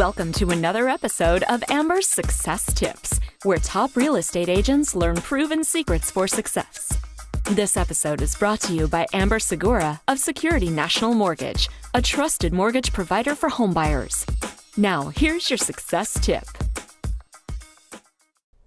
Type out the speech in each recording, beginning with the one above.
Welcome to another episode of Amber's Success Tips, where top real estate agents learn proven secrets for success. This episode is brought to you by Amber Segura of Security National Mortgage, a trusted mortgage provider for homebuyers. Now, here's your success tip.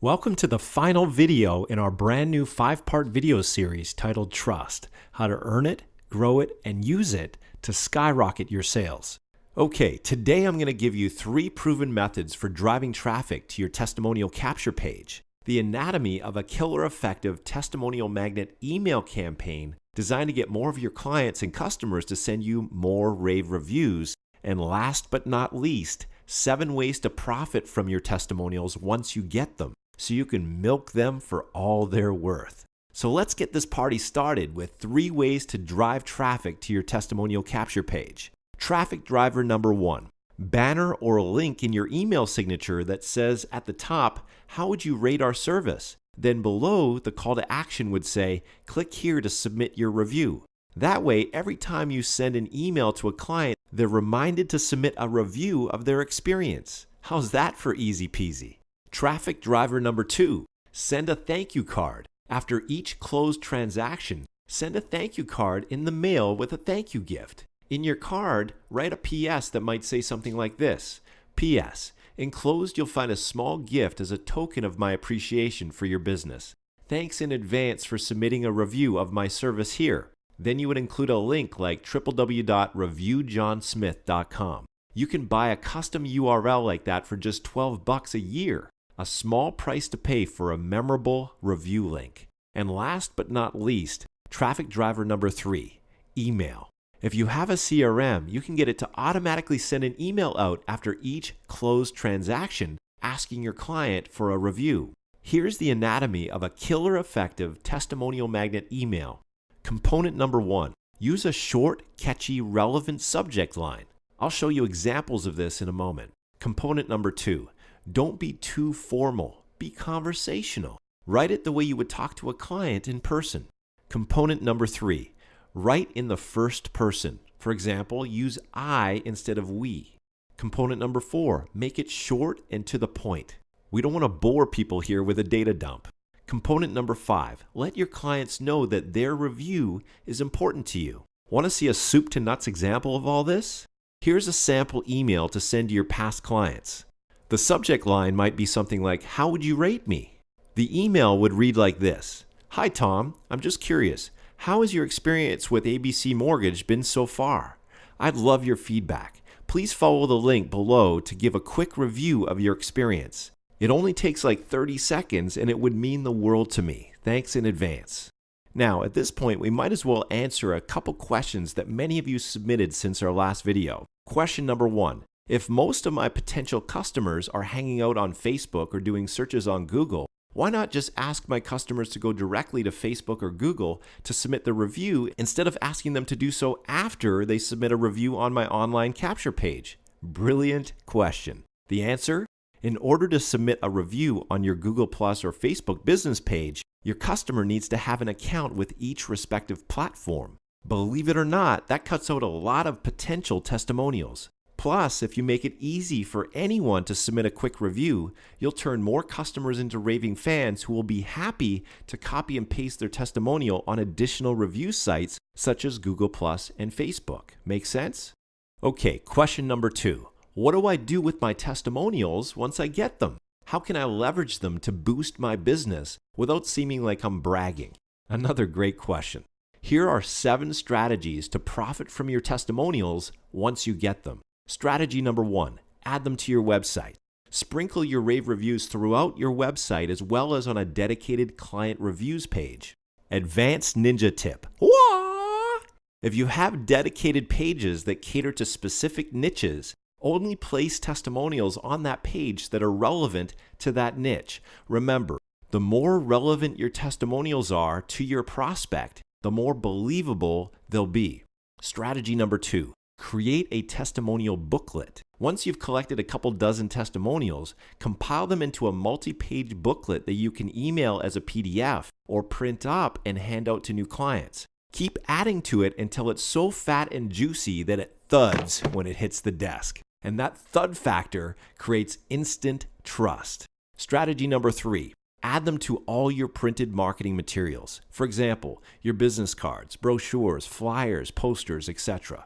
Welcome to the final video in our brand new 5-part video series titled Trust: How to Earn It, Grow It, and Use It to Skyrocket Your Sales. Okay, today I'm going to give you 3 proven methods for driving traffic to your testimonial capture page, the anatomy of a killer effective testimonial magnet email campaign designed to get more of your clients and customers to send you more rave reviews, and last but not least, 7 ways to profit from your testimonials once you get them, so you can milk them for all they're worth. So let's get this party started with 3 ways to drive traffic to your testimonial capture page. Traffic driver number 1, banner or a link in your email signature that says at the top, how would you rate our service? Then below, the call to action would say, click here to submit your review. That way, every time you send an email to a client, they're reminded to submit a review of their experience. How's that for easy peasy? Traffic driver number 2, send a thank you card. After each closed transaction, send a thank you card in the mail with a thank you gift. In your card, write a PS that might say something like this: PS, enclosed you'll find a small gift as a token of my appreciation for your business. Thanks in advance for submitting a review of my service here. Then you would include a link like www.reviewjohnsmith.com. You can buy a custom URL like that for just $12 a year, a small price to pay for a memorable review link. And last but not least, traffic driver number 3, email. If you have a CRM, you can get it to automatically send an email out after each closed transaction asking your client for a review. Here's the anatomy of a killer effective testimonial magnet email. Component number 1, use a short, catchy, relevant subject line. I'll show you examples of this in a moment. Component number 2, don't be too formal, be conversational. Write it the way you would talk to a client in person. Component number 3, write in the first person. For example, use I instead of we. Component number 4, make it short and to the point. We don't want to bore people here with a data dump. Component number 5, let your clients know that their review is important to you. Want to see a soup to nuts example of all this? Here's a sample email to send to your past clients. The subject line might be something like, how would you rate me? The email would read like this: Hi Tom, I'm just curious. How has your experience with ABC Mortgage been so far? I'd love your feedback. Please follow the link below to give a quick review of your experience. It only takes like 30 seconds and it would mean the world to me. Thanks in advance. Now, at this point, we might as well answer a couple questions that many of you submitted since our last video. Question number 1. If most of my potential customers are hanging out on Facebook or doing searches on Google, why not just ask my customers to go directly to Facebook or Google to submit the review instead of asking them to do so after they submit a review on my online capture page? Brilliant question. The answer? In order to submit a review on your Google Plus or Facebook business page, your customer needs to have an account with each respective platform. Believe it or not, that cuts out a lot of potential testimonials. Plus, if you make it easy for anyone to submit a quick review, you'll turn more customers into raving fans who will be happy to copy and paste their testimonial on additional review sites such as Google Plus and Facebook. Make sense? Okay, question number 2. What do I do with my testimonials once I get them? How can I leverage them to boost my business without seeming like I'm bragging? Another great question. Here are 7 strategies to profit from your testimonials once you get them. Strategy number 1, add them to your website. Sprinkle your rave reviews throughout your website as well as on a dedicated client reviews page. Advanced ninja tip. Wah! If you have dedicated pages that cater to specific niches, only place testimonials on that page that are relevant to that niche. Remember, the more relevant your testimonials are to your prospect, the more believable they'll be. Strategy number 2. Create a testimonial booklet. Once you've collected a couple dozen testimonials, compile them into a multi-page booklet that you can email as a PDF or print up and hand out to new clients. Keep adding to it until it's so fat and juicy that it thuds when it hits the desk. And that thud factor creates instant trust. Strategy number 3, add them to all your printed marketing materials. For example, your business cards, brochures, flyers, posters, etc.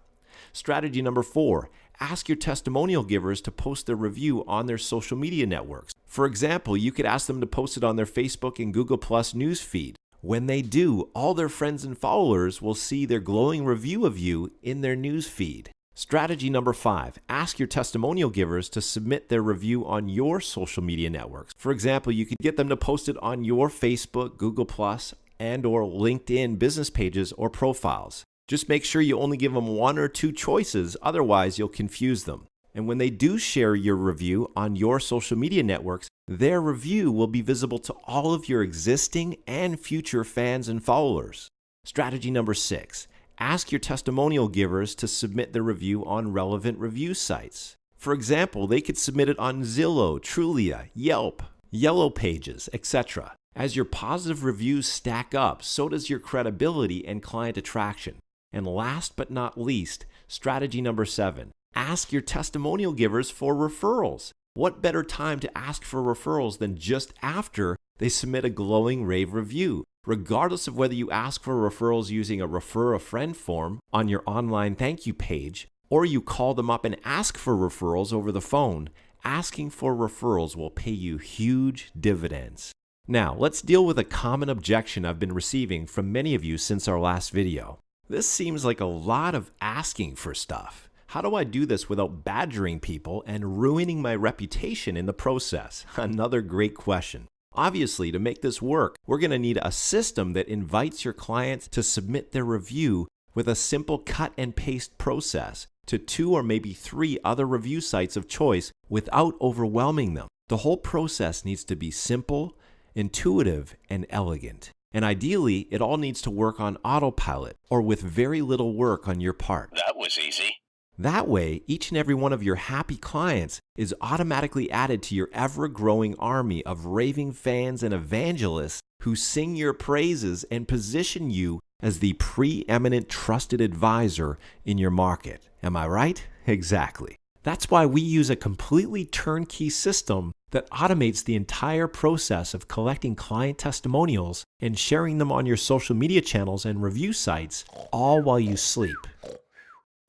Strategy number 4, ask your testimonial givers to post their review on their social media networks. For example, you could ask them to post it on their Facebook and Google Plus news feed. When they do, all their friends and followers will see their glowing review of you in their news feed. Strategy number 5, ask your testimonial givers to submit their review on your social media networks. For example, you could get them to post it on your Facebook, Google Plus, and or LinkedIn business pages or profiles. Just make sure you only give them 1 or 2 choices, otherwise you'll confuse them. And when they do share your review on your social media networks, their review will be visible to all of your existing and future fans and followers. Strategy number 6, ask your testimonial givers to submit their review on relevant review sites. For example, they could submit it on Zillow, Trulia, Yelp, Yellow Pages, etc. As your positive reviews stack up, so does your credibility and client attraction. And last but not least, strategy number 7, ask your testimonial givers for referrals. What better time to ask for referrals than just after they submit a glowing rave review? Regardless of whether you ask for referrals using a refer a friend form on your online thank you page, or you call them up and ask for referrals over the phone, asking for referrals will pay you huge dividends. Now, let's deal with a common objection I've been receiving from many of you since our last video. This seems like a lot of asking for stuff. How do I do this without badgering people and ruining my reputation in the process? Another great question. Obviously, to make this work, we're going to need a system that invites your clients to submit their review with a simple cut and paste process to 2 or maybe 3 other review sites of choice without overwhelming them. The whole process needs to be simple, intuitive, and elegant. And ideally, it all needs to work on autopilot or with very little work on your part. That was easy. That way, each and every one of your happy clients is automatically added to your ever-growing army of raving fans and evangelists who sing your praises and position you as the preeminent trusted advisor in your market. Am I right? Exactly. That's why we use a completely turnkey system that automates the entire process of collecting client testimonials and sharing them on your social media channels and review sites, all while you sleep.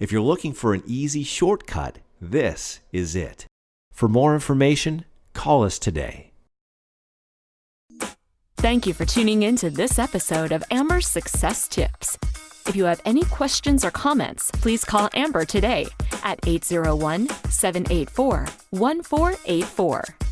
If you're looking for an easy shortcut, this is it. For more information, call us today. Thank you for tuning in to this episode of Amber's Success Tips. If you have any questions or comments, please call Amber today at 801-784-1484.